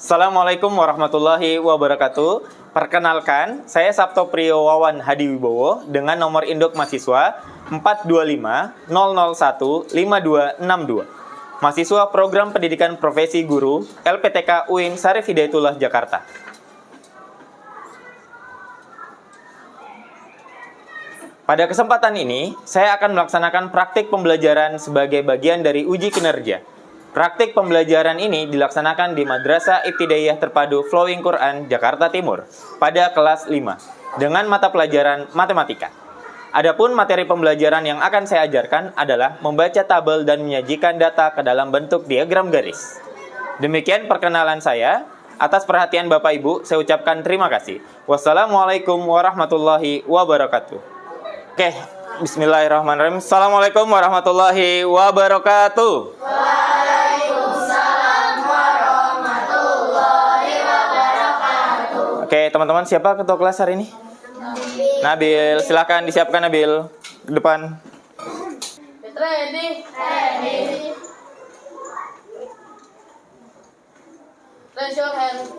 Assalamualaikum warahmatullahi wabarakatuh. Perkenalkan, saya Sabto Priyo Wawan Hadiwibowo dengan nomor induk mahasiswa 425-001-5262. Mahasiswa Program Pendidikan Profesi Guru LPTK UIN Syarif Hidayatullah Jakarta. Pada kesempatan ini, saya akan melaksanakan praktik pembelajaran sebagai bagian dari uji kinerja. Praktik pembelajaran ini dilaksanakan di Madrasah Ibtidaiyah Terpadu Flowing Quran, Jakarta Timur, pada kelas 5, dengan mata pelajaran matematika. Adapun materi pembelajaran yang akan saya ajarkan adalah membaca tabel dan menyajikan data ke dalam bentuk diagram garis. Demikian perkenalan saya. Atas perhatian Bapak Ibu, saya ucapkan terima kasih. Wassalamualaikum warahmatullahi wabarakatuh. Oke, bismillahirrahmanirrahim. Assalamualaikum warahmatullahi wabarakatuh. Oke, teman-teman, siapa ketua kelas hari ini? Nabil, silakan disiapkan Nabil ke depan. Ready? Raise your hand.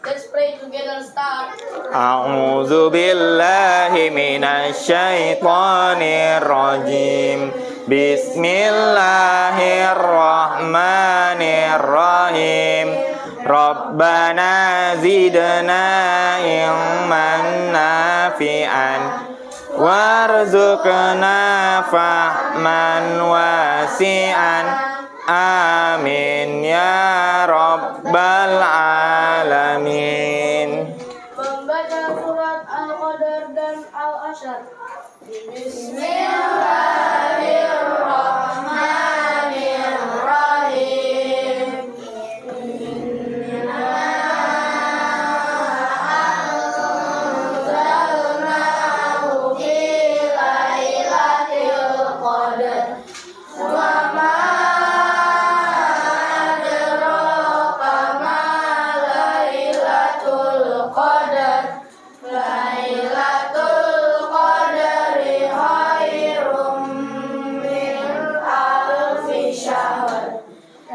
Let's pray together. Start. A'udzu billahi minasyaitonir rajim. Bismillahirrahmanirrahim. Rabbana zidna ilman nafi'an warzuqna fahman wasi'an. Amin ya rabbal alamin. Membaca surat Al-Qadar dan Al-Ashr. Bismillahirrahmanirrahim. Anzalnahu fi lailatul qadar. Wa ma adraka ma lailatul qadar. Lailatul qadari khairum min alfi syahr.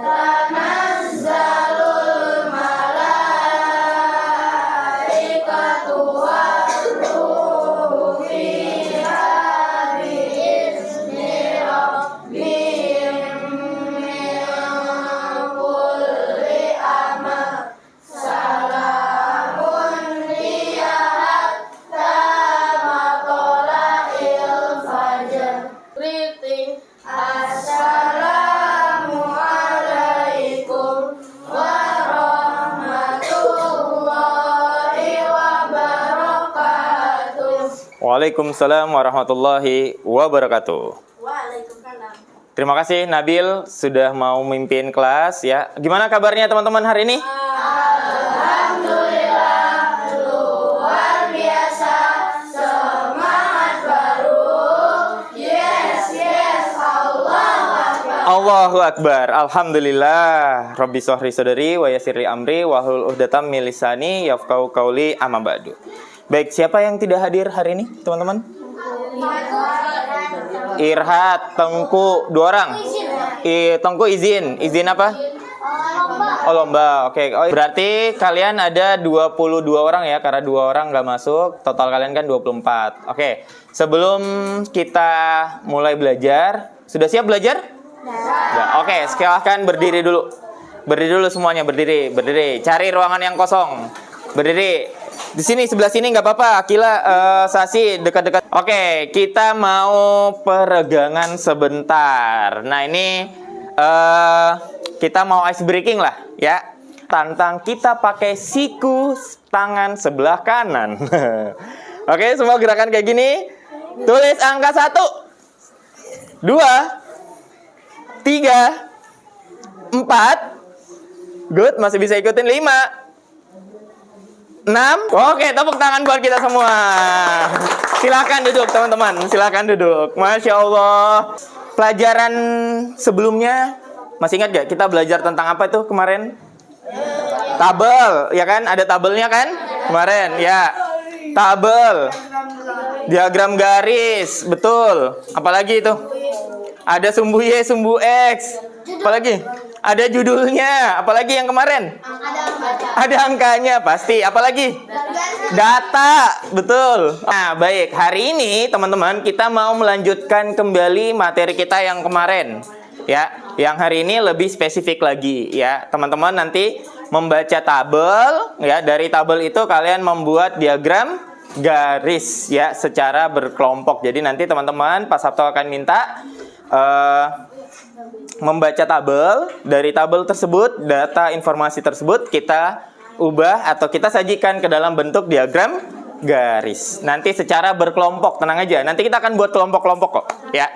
Tanazzalul malaikatu war-ruhu fiha bi'izni rabbihim min kulli amr. Salamun hiya hatta matla'il fajr. Greeting. Assalamu alaikum warahmatullahi wabarakatuh. Waalaikumsalam warahmatullahi wabarakatuh. Waalaikumsalam. Terima kasih Nabil sudah mau mimpin kelas ya. Gimana kabarnya teman-teman hari ini? Alhamdulillah, luar biasa, semangat baru. Yes, Allahu Akbar. Allahu Akbar. Alhamdulillah. Rabbi shrahli sadri wa yassirli amri wahlul 'uqdatam min lisani yafqahu qawli amma ba'du. Baik, siapa yang tidak hadir hari ini, teman-teman? Irhat, Tengku, 2 orang. Tengku izin. Izin apa? Oh, lomba. Oke. Oh, berarti kalian ada 22 orang ya, karena 2 orang nggak masuk. Total kalian kan 24. Oke. Sebelum kita mulai belajar, sudah siap belajar? Ya. Oke, silahkan berdiri dulu. Berdiri dulu semuanya, berdiri. Cari ruangan yang kosong. Berdiri. Di sini, sebelah sini nggak apa-apa. Akila, Sasi, dekat-dekat. Oke, kita mau peregangan sebentar. Nah, ini kita mau ice breaking lah, ya. Tantang kita pakai siku tangan sebelah kanan. Oke, semua gerakan kayak gini. Tulis angka 1, 2, 3, 4. Good, masih bisa ikutin 5, 6. Oke, tepuk tangan buat kita semua. Silakan duduk teman-teman, silakan duduk. Masya Allah. Pelajaran sebelumnya masih ingat gak kita belajar tentang apa itu kemarin? Tabel, ya kan? Ada tabelnya kan? Kemarin, ya. Tabel. Diagram garis, betul. Apalagi itu? Ada sumbu Y, sumbu X. Apalagi? Ada judulnya. Apalagi yang kemarin? Ada baca. Ada angkanya pasti. Apalagi? Data. Betul. Nah, baik. Hari ini teman-teman kita mau melanjutkan kembali materi kita yang kemarin. Ya, yang hari ini lebih spesifik lagi ya. Teman-teman nanti membaca tabel ya. Dari tabel itu kalian membuat diagram garis ya secara berkelompok. Jadi nanti teman-teman Pak Sabto akan minta membaca tabel. Dari tabel tersebut, data informasi tersebut kita ubah atau kita sajikan ke dalam bentuk diagram garis. Nanti secara berkelompok, tenang aja. Nanti kita akan buat kelompok-kelompok kok, ya.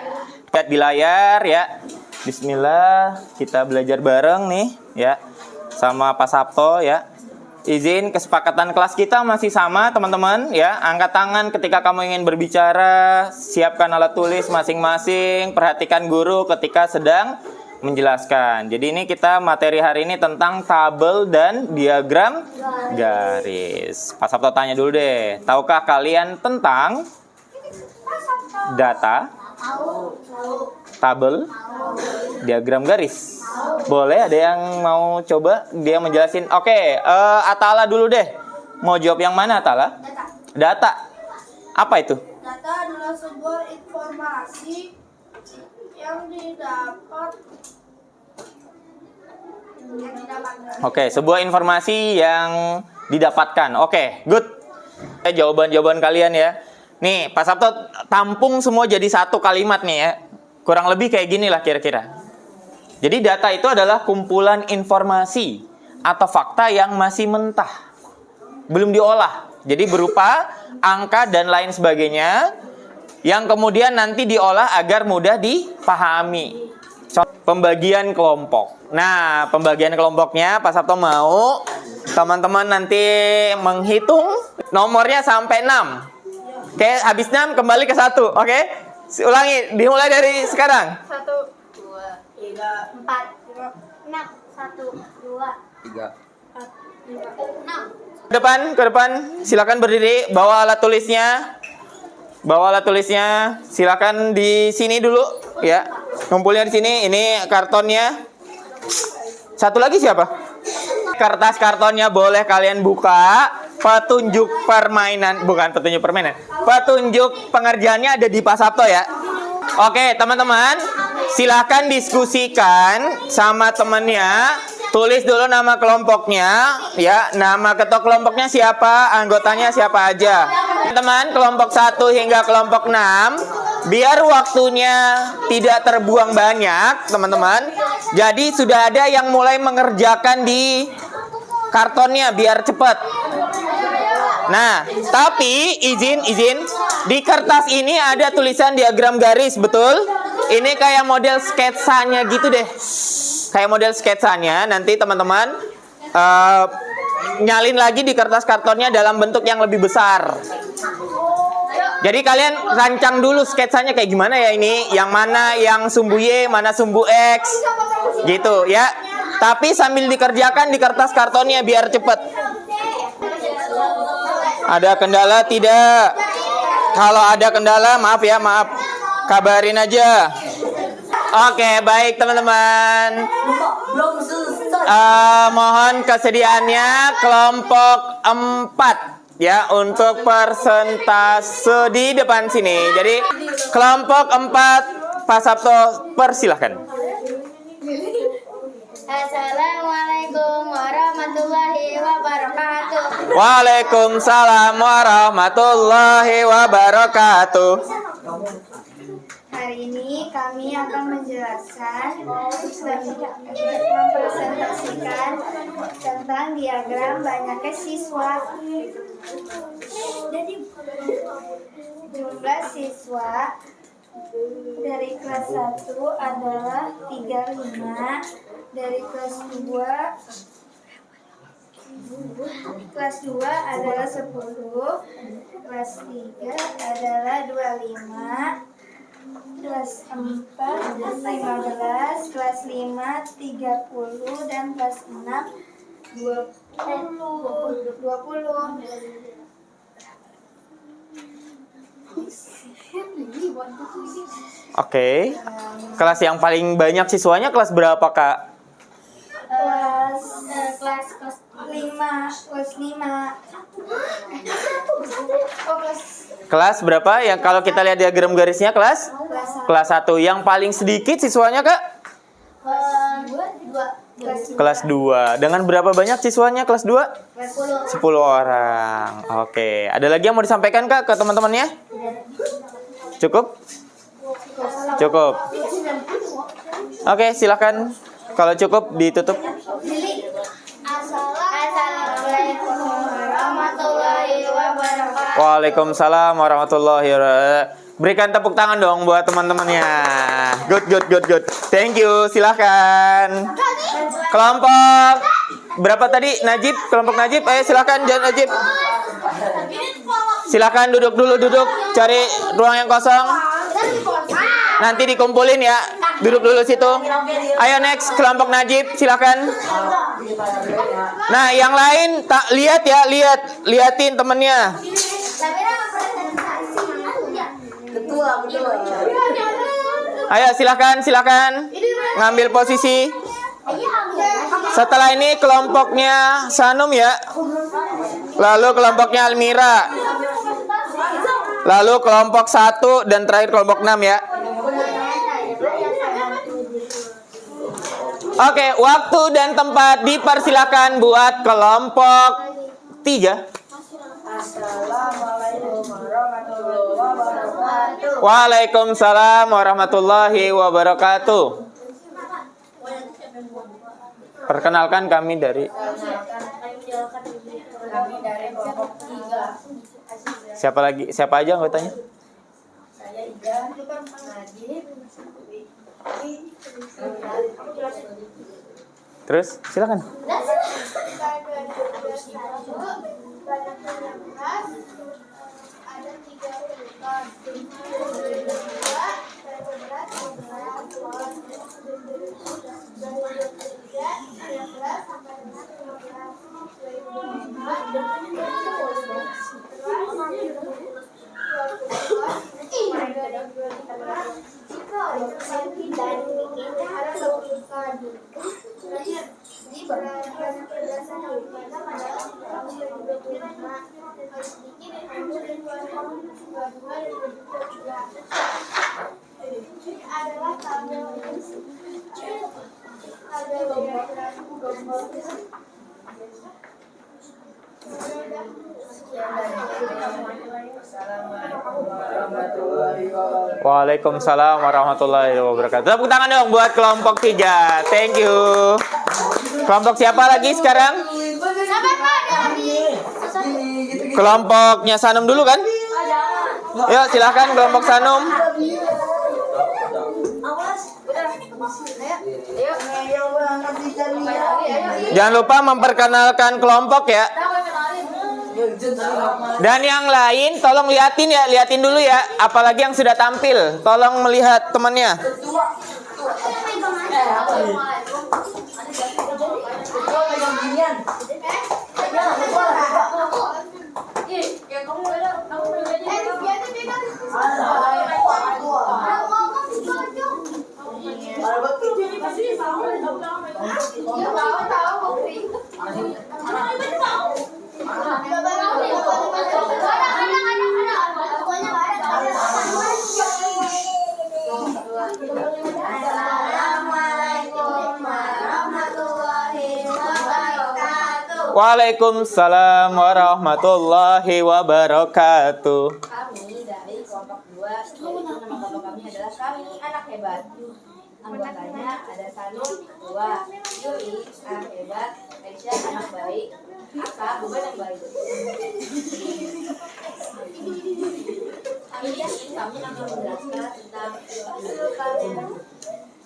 Lihat di layar ya. Bismillah, kita belajar bareng nih, ya. Sama Pak Sabto ya. Izin kesepakatan kelas kita masih sama, teman-teman, ya. Angkat tangan ketika kamu ingin berbicara, siapkan alat tulis masing-masing, perhatikan guru ketika sedang menjelaskan. Jadi ini kita materi hari ini tentang tabel dan diagram garis. Pak Sabto tanya dulu deh, tahukah kalian tentang data, tabel, diagram garis? Boleh, ada yang mau coba dia menjelasin? Oke, Atala dulu deh. Mau jawab yang mana, Atala? Data. Apa itu? Data adalah sebuah informasi yang didapatkan. Oke, sebuah informasi yang didapatkan. Oke, good. Jawaban-jawaban kalian ya. Nih, Pak Sabto tampung semua jadi satu kalimat nih ya. Kurang lebih kayak gini lah kira-kira. Jadi data itu adalah kumpulan informasi atau fakta yang masih mentah. Belum diolah. Jadi berupa angka dan lain sebagainya yang kemudian nanti diolah agar mudah dipahami. Pembagian kelompok. Nah, pembagian kelompoknya Pak Sabto mau teman-teman nanti menghitung nomornya sampai 6. Oke, habis 6 kembali ke 1. Oke? Ulangi, dimulai dari sekarang. 1, 2, 3, 4, 5, 6, 1, 2, 3, 4, 5, 6. Ke depan, silakan berdiri, bawa alat tulisnya. Bawa alat tulisnya, silakan di sini dulu, ya. Ngumpulnya di sini. Ini kartonnya. Satu lagi siapa? Kertas kartonnya boleh kalian buka. Petunjuk permainan, bukan petunjuk permainan. Petunjuk pengerjaannya ada di Pak Sabto ya. Oke, teman-teman, silakan diskusikan sama temennya. Tulis dulu nama kelompoknya, ya. Nama ketua kelompoknya siapa, anggotanya siapa aja. Teman-teman, kelompok 1 hingga kelompok 6, biar waktunya tidak terbuang banyak, teman-teman. Jadi sudah ada yang mulai mengerjakan di kartonnya biar cepat. Nah, tapi izin di kertas ini ada tulisan diagram garis, betul? Ini kayak model sketsanya gitu deh. Kayak model sketsanya, nanti teman-teman nyalin lagi di kertas kartonnya dalam bentuk yang lebih besar. Jadi kalian rancang dulu sketsanya kayak gimana ya ini, yang mana yang sumbu Y, mana sumbu X, gitu ya. Tapi sambil dikerjakan di kertas kartonnya biar cepet. Ada kendala tidak? Kalau ada kendala, maaf ya, maaf. Kabarin aja. Oke, baik teman-teman. Mohon kesediaannya kelompok 4 ya untuk persentase di depan sini. Jadi kelompok 4 Pak Sabto persilahkan. Assalamualaikum warahmatullahi wabarakatuh. Waalaikumsalam warahmatullahi wabarakatuh. Hari ini kami akan menjelaskan mempresentasikan tentang diagram banyaknya siswa. Jadi jumlah siswa dari kelas 1 adalah 35, dari kelas 2 adalah 10, kelas 3 adalah 25, kelas 4 15, kelas 5 30, dan kelas 6 20. Oke. Kelas yang paling banyak siswanya kelas berapa, Kak? Kelas 5. Kelas berapa? Yang kalau kita lihat diagram garisnya kelas? Kelas 1. Yang paling sedikit siswanya, Kak? Kelas 2. Dengan berapa banyak siswanya kelas 2? 10 orang. Oke. Ada lagi yang mau disampaikan, Kak, ke teman-temannya? Cukup? Cukup. Oke, silakan. Kalau cukup ditutup. Assalamualaikum warahmatullahi wabarakatuh. Waalaikumsalam warahmatullahi wabarakatuh. Berikan tepuk tangan dong buat teman-temannya. Good. Thank you. Silahkan. Kelompok berapa tadi? Najib. Kelompok Najib. Silahkan jangan Najib. Silahkan duduk dulu. Cari ruang yang kosong. Nanti dikumpulin ya. Duduk dulu situ. Ayo next kelompok Najib. Silahkan. Nah yang lain tak lihat ya. Liatin temennya. Ayo silakan ngambil posisi. Setelah ini kelompoknya Sanum ya. Lalu kelompoknya Almira. Lalu kelompok 1 dan terakhir kelompok 6 ya. Oke, waktu dan tempat dipersilakan buat kelompok 3. Assalamualaikum warahmatullahi wabarakatuh. Waalaikumsalam warahmatullahi wabarakatuh. Perkenalkan kami dari kelompok 3. Siapa aja anggotanya? Saya Ida, Najib, Terus silakan. Waalaikumsalam warahmatullahi wabarakatuh. Tepuk tangan dong buat kelompok 3. Thank you. Kelompok siapa lagi sekarang? Kelompoknya Sanum dulu kan? Yuk silahkan kelompok Sanum. Jangan lupa memperkenalkan kelompok ya. Dan yang lain tolong liatin dulu ya. Apalagi yang sudah tampil, tolong melihat temannya. Waalaikumsalam warahmatullahi wabarakatuh. Kami dari kelompok 2, yaitu nama kelompok kami adalah Kami Anak Hebat. Anggotanya ada Sanum, 2, Yui, anak hebat, Aisyah, anak baik, Aka, beban yang baik. Kami akan menjelaskan tentang ilmu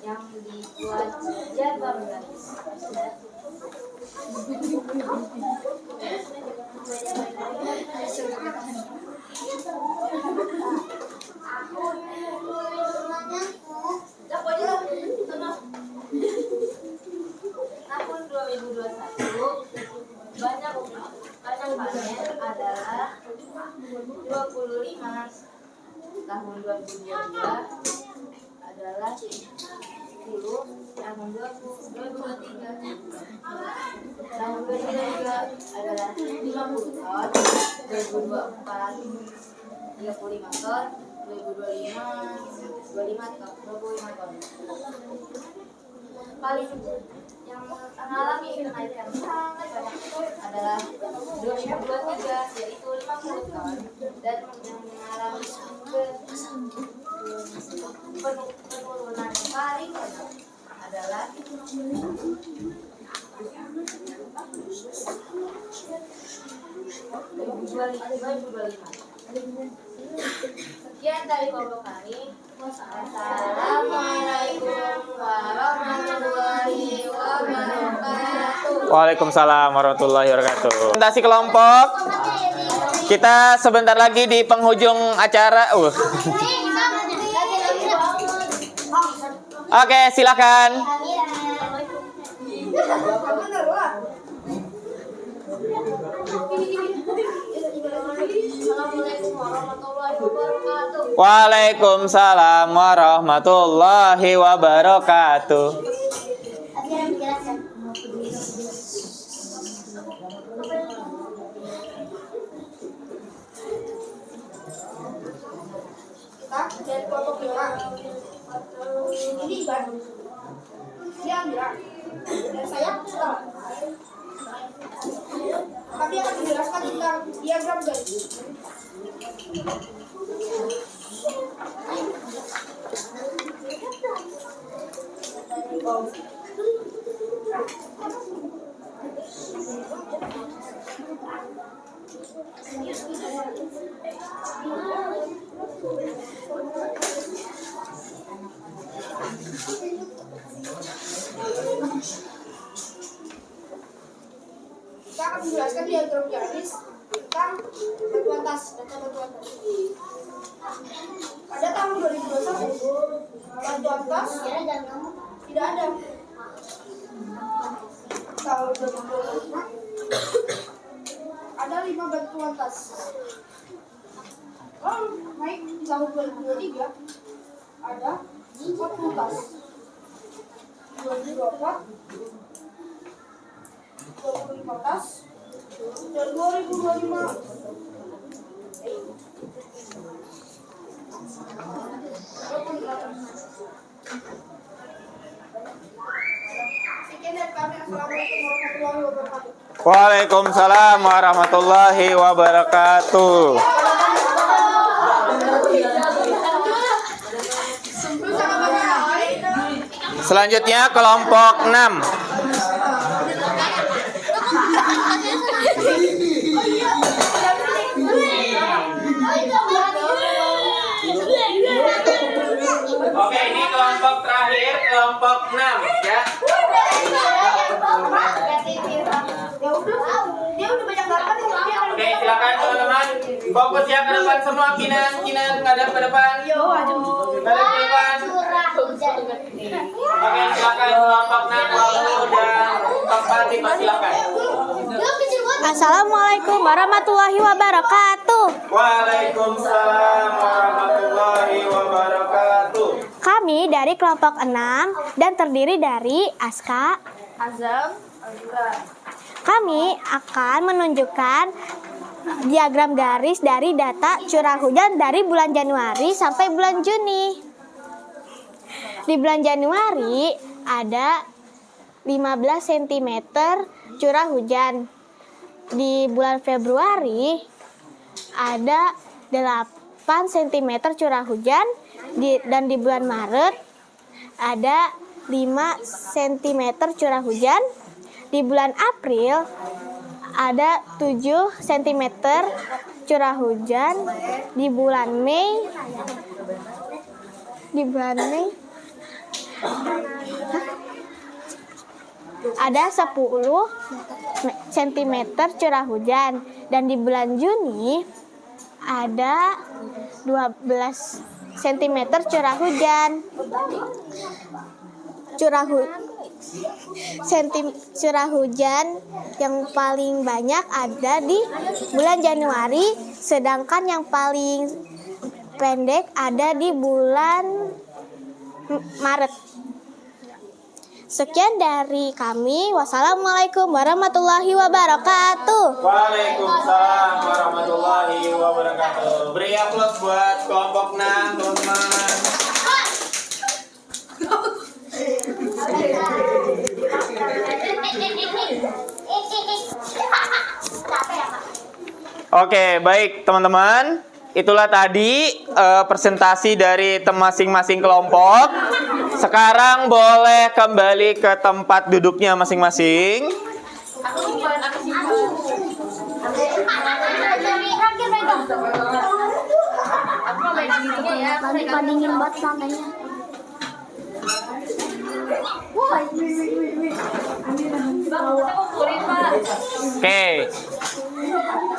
yang dibuat Jabar Menaris. Tahun 2021 banyak panen adalah 25 tahun 2022 adalah 10, tahun 2023 tahun 2023 adalah 50 ton, 2024 35 ton, 2025 25 ton. Paling yang mengalami kenaikan sangat banyak adalah 2023 yaitu 50 ton, dan yang mengalami penurunan paling banyak adalah 2025. Sekian dari kelompok kami. Assalamualaikum warahmatullahi wabarakatuh. Waalaikumsalam warahmatullahi wabarakatuh. Presentasi kelompok. Kita sebentar lagi di penghujung acara. Oke, silakan. Assalamualaikum warahmatullahi wabarakatuh. Waalaikumsalam warahmatullahi wabarakatuh. Kita dari kelompok 5. Ini Iban, dia Amira, dan saya Ustaz. Kami akan menjelaskan tentang diagram garis. Kita akan menjelaskan diagram garis tentang batuan tas, data batuan tas. Pada tahun 2021, batuan tas tidak ada. Tahun 2025 ada 5 batuan tas. Lalu naik di tahun 2023 ada 40 tas. 2024 25 tas, dan 2025 sekian dari kami. Assalamualaikum warahmatullahi wabarakatuh. Waalaikumsalam warahmatullahi wabarakatuh. Selanjutnya kelompok 6. Oke, ini kelompok terakhir, kelompok 6 ya. Oke, silakan teman-teman. Fokus ya ke depan semua, Kinan ngadap ke depan. Ngadap ke depan. Oke, silakan kelompok 6 dan kelompok 5 silakan. Assalamualaikum warahmatullahi wabarakatuh. Waalaikumsalam warahmatullahi wabarakatuh. Kami dari kelompok 6 dan terdiri dari Aska, Azam, Azura. Kami akan menunjukkan diagram garis dari data curah hujan dari bulan Januari sampai bulan Juni. Di bulan Januari ada 15 cm curah hujan. Di bulan Februari ada 8 cm curah hujan. Dan di bulan Maret ada 5 cm curah hujan. Di bulan April ada 7 cm curah hujan. Di bulan Mei ada 10 cm curah hujan, dan di bulan Juni ada 12 cm curah hujan. Curah hujan yang paling banyak ada di bulan Januari, sedangkan yang paling pendek ada di bulan Maret. Sekian dari kami. Wassalamualaikum warahmatullahi wabarakatuh. Waalaikumsalam warahmatullahi wabarakatuh. Beri aplaus buat kelompok 6, teman-teman. Oke, baik teman-teman. Itulah tadi presentasi dari masing-masing kelompok. Sekarang boleh kembali ke tempat duduknya masing-masing. Dingin banget lantainya. Oke.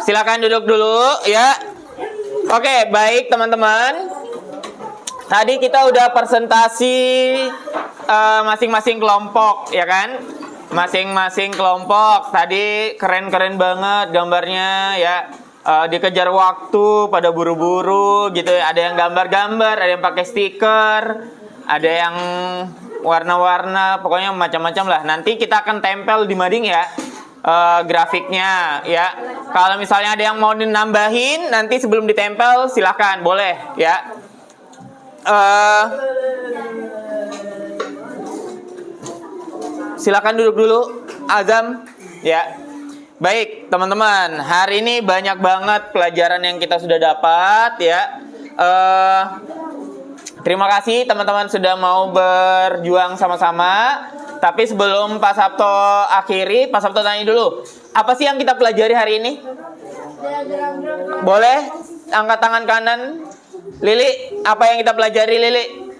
Silakan duduk dulu ya. Oke, baik teman-teman. Tadi kita udah presentasi masing-masing kelompok, ya kan? Masing-masing kelompok tadi keren-keren banget gambarnya ya. Dikejar waktu, pada buru-buru gitu ya. Ada yang gambar-gambar, ada yang pakai stiker, ada yang warna-warna, pokoknya macam-macam lah. Nanti kita akan tempel di mading ya. Grafiknya ya. Kalau misalnya ada yang mau dinambahin nanti sebelum ditempel silahkan, boleh ya. Silakan duduk dulu, Azam ya. Baik teman-teman, hari ini banyak banget pelajaran yang kita sudah dapat ya. Terima kasih teman-teman sudah mau berjuang sama-sama. Tapi sebelum Pak Sabto akhiri, Pak Sabto tanya dulu, apa sih yang kita pelajari hari ini? Boleh angkat tangan kanan. Lili, apa yang kita pelajari, Lili?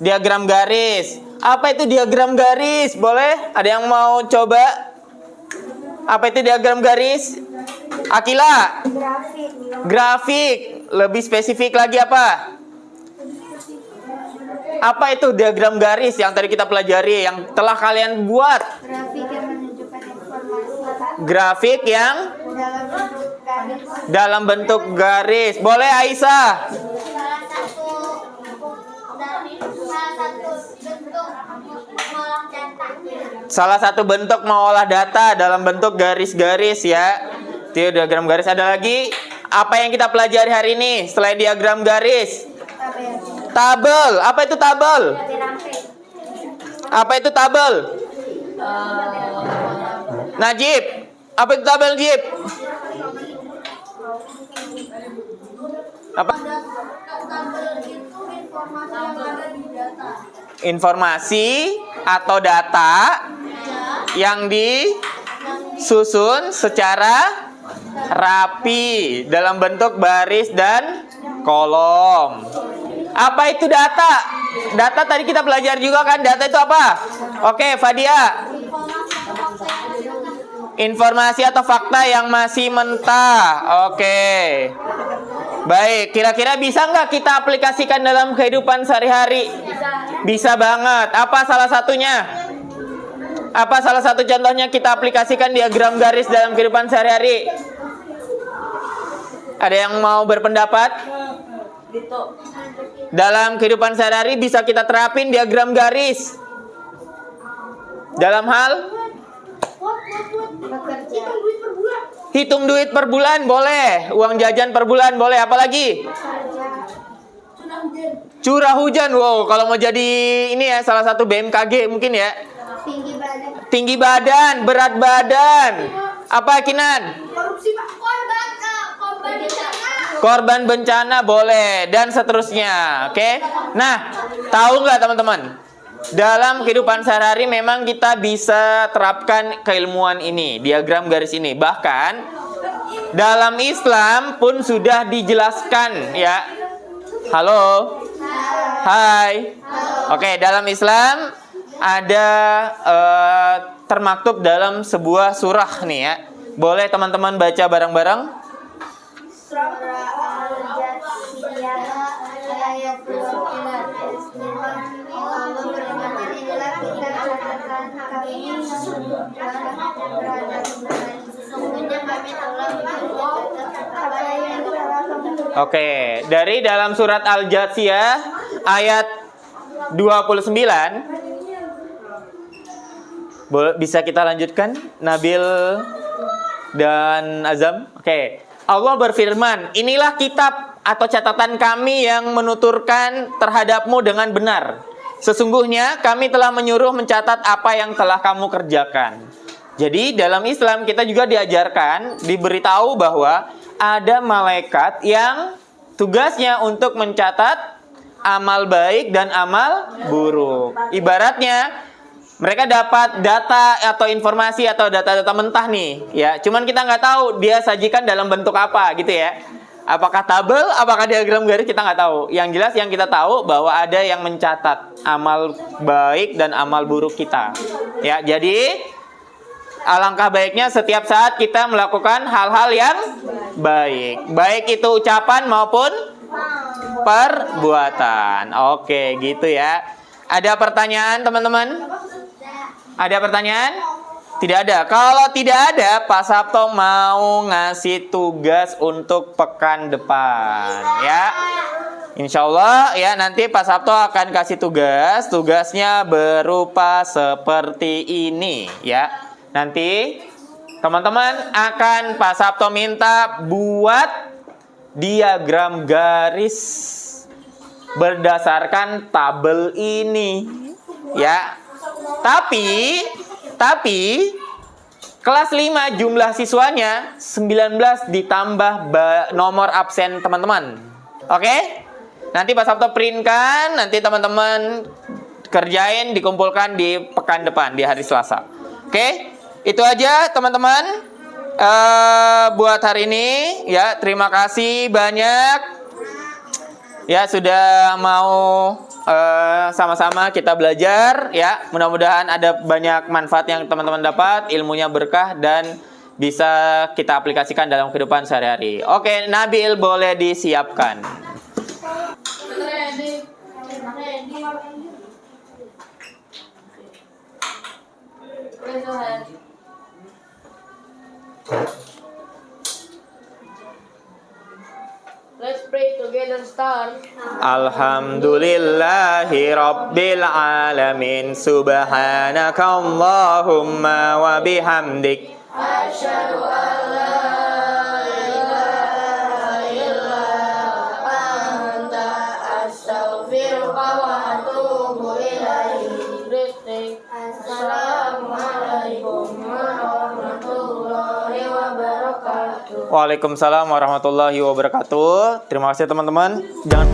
Diagram garis. Apa itu diagram garis? Boleh? Ada yang mau coba? Apa itu diagram garis? Akila? Grafik. Lebih spesifik lagi apa? Apa itu diagram garis yang tadi kita pelajari, yang telah kalian buat? Grafik yang menunjukkan informasi. Grafik yang Dalam bentuk garis. Boleh, Aisyah? Salah satu bentuk mengolah data dalam bentuk garis-garis ya. Itu diagram garis. Ada lagi? Apa yang kita pelajari hari ini selain diagram garis? Tabel. Apa itu tabel? Apa itu tabel? Najib. Apa itu tabel, Najib? Apa? Informasi atau data yang disusun secara rapi dalam bentuk baris dan kolom. Apa itu data? Data tadi kita belajar juga kan, data itu apa? Oke, Fadia. Informasi atau fakta yang masih mentah. Oke. Baik, kira-kira bisa nggak kita aplikasikan dalam kehidupan sehari-hari? Bisa banget. Apa salah satunya? Apa salah satu contohnya kita aplikasikan diagram garis dalam kehidupan sehari-hari? Ada yang mau berpendapat? Dalam kehidupan sehari-hari bisa kita terapin diagram garis. Dalam hal? Hitung duit per bulan boleh. Uang jajan per bulan boleh. Apalagi? Curah hujan. Wow, kalau mau jadi ini ya salah satu BMKG mungkin ya. Tinggi badan, berat badan. Apa, Kinan? Korban bencana boleh, dan seterusnya. Oke. Nah, tahu nggak teman-teman? Dalam kehidupan sehari-hari memang kita bisa terapkan keilmuan ini, diagram garis ini. Bahkan dalam Islam pun sudah dijelaskan ya. Halo. Hai. Oke, dalam Islam ada termaktub dalam sebuah surah nih ya. Boleh teman-teman baca bareng-bareng? Ayat 29. Allah berfirman, inilah kita katakan kami sesungguhnya kami telah mencatat apa yang telah kamu Oke, dari dalam surat Al-Jathiyah ayat 29. Bisa kita lanjutkan, Nabil dan Azam? Oke. Allah berfirman, inilah kitab atau catatan kami yang menuturkan terhadapmu dengan benar. Sesungguhnya kami telah menyuruh mencatat apa yang telah kamu kerjakan. Jadi dalam Islam kita juga diajarkan, diberitahu bahwa ada malaikat yang tugasnya untuk mencatat amal baik dan amal buruk. Ibaratnya mereka dapat data atau informasi atau data-data mentah nih, ya. Cuman kita nggak tahu dia sajikan dalam bentuk apa, gitu ya. Apakah tabel, apakah diagram garis, kita nggak tahu. Yang jelas yang kita tahu bahwa ada yang mencatat amal baik dan amal buruk kita. Ya, jadi alangkah baiknya setiap saat kita melakukan hal-hal yang baik. Baik itu ucapan maupun perbuatan. Oke, gitu ya. Ada pertanyaan, teman-teman? Ada pertanyaan? Tidak ada. Kalau tidak ada, Pak Sabto mau ngasih tugas untuk pekan depan, ya. Insya Allah ya, nanti Pak Sabto akan kasih tugas. Tugasnya berupa seperti ini, ya. Nanti teman-teman akan Pak Sabto minta buat diagram garis berdasarkan tabel ini, ya. Tapi kelas 5 jumlah siswanya 19 ditambah nomor absen teman-teman. Oke? Nanti Pak Sabto printkan, nanti teman-teman kerjain, dikumpulkan di pekan depan di hari Selasa. Oke? Itu aja teman-teman buat hari ini, ya. Terima kasih banyak ya sudah mau sama-sama kita belajar, ya. Mudah-mudahan ada banyak manfaat yang teman-teman dapat, ilmunya berkah dan bisa kita aplikasikan dalam kehidupan sehari-hari. Oke, Nabil boleh disiapkan. Let's pray together, start. Alhamdulillahi Rabbil Alamin. Subhanaka Allahumma wa bihamdik. Asyhadu an la ilaha illa anta astaghfiruka wa atubu ilaik. Assalamualaikum warahmatullahi wabarakatuh. Waalaikumsalam warahmatullahi wabarakatuh. Terima kasih teman-teman. Jangan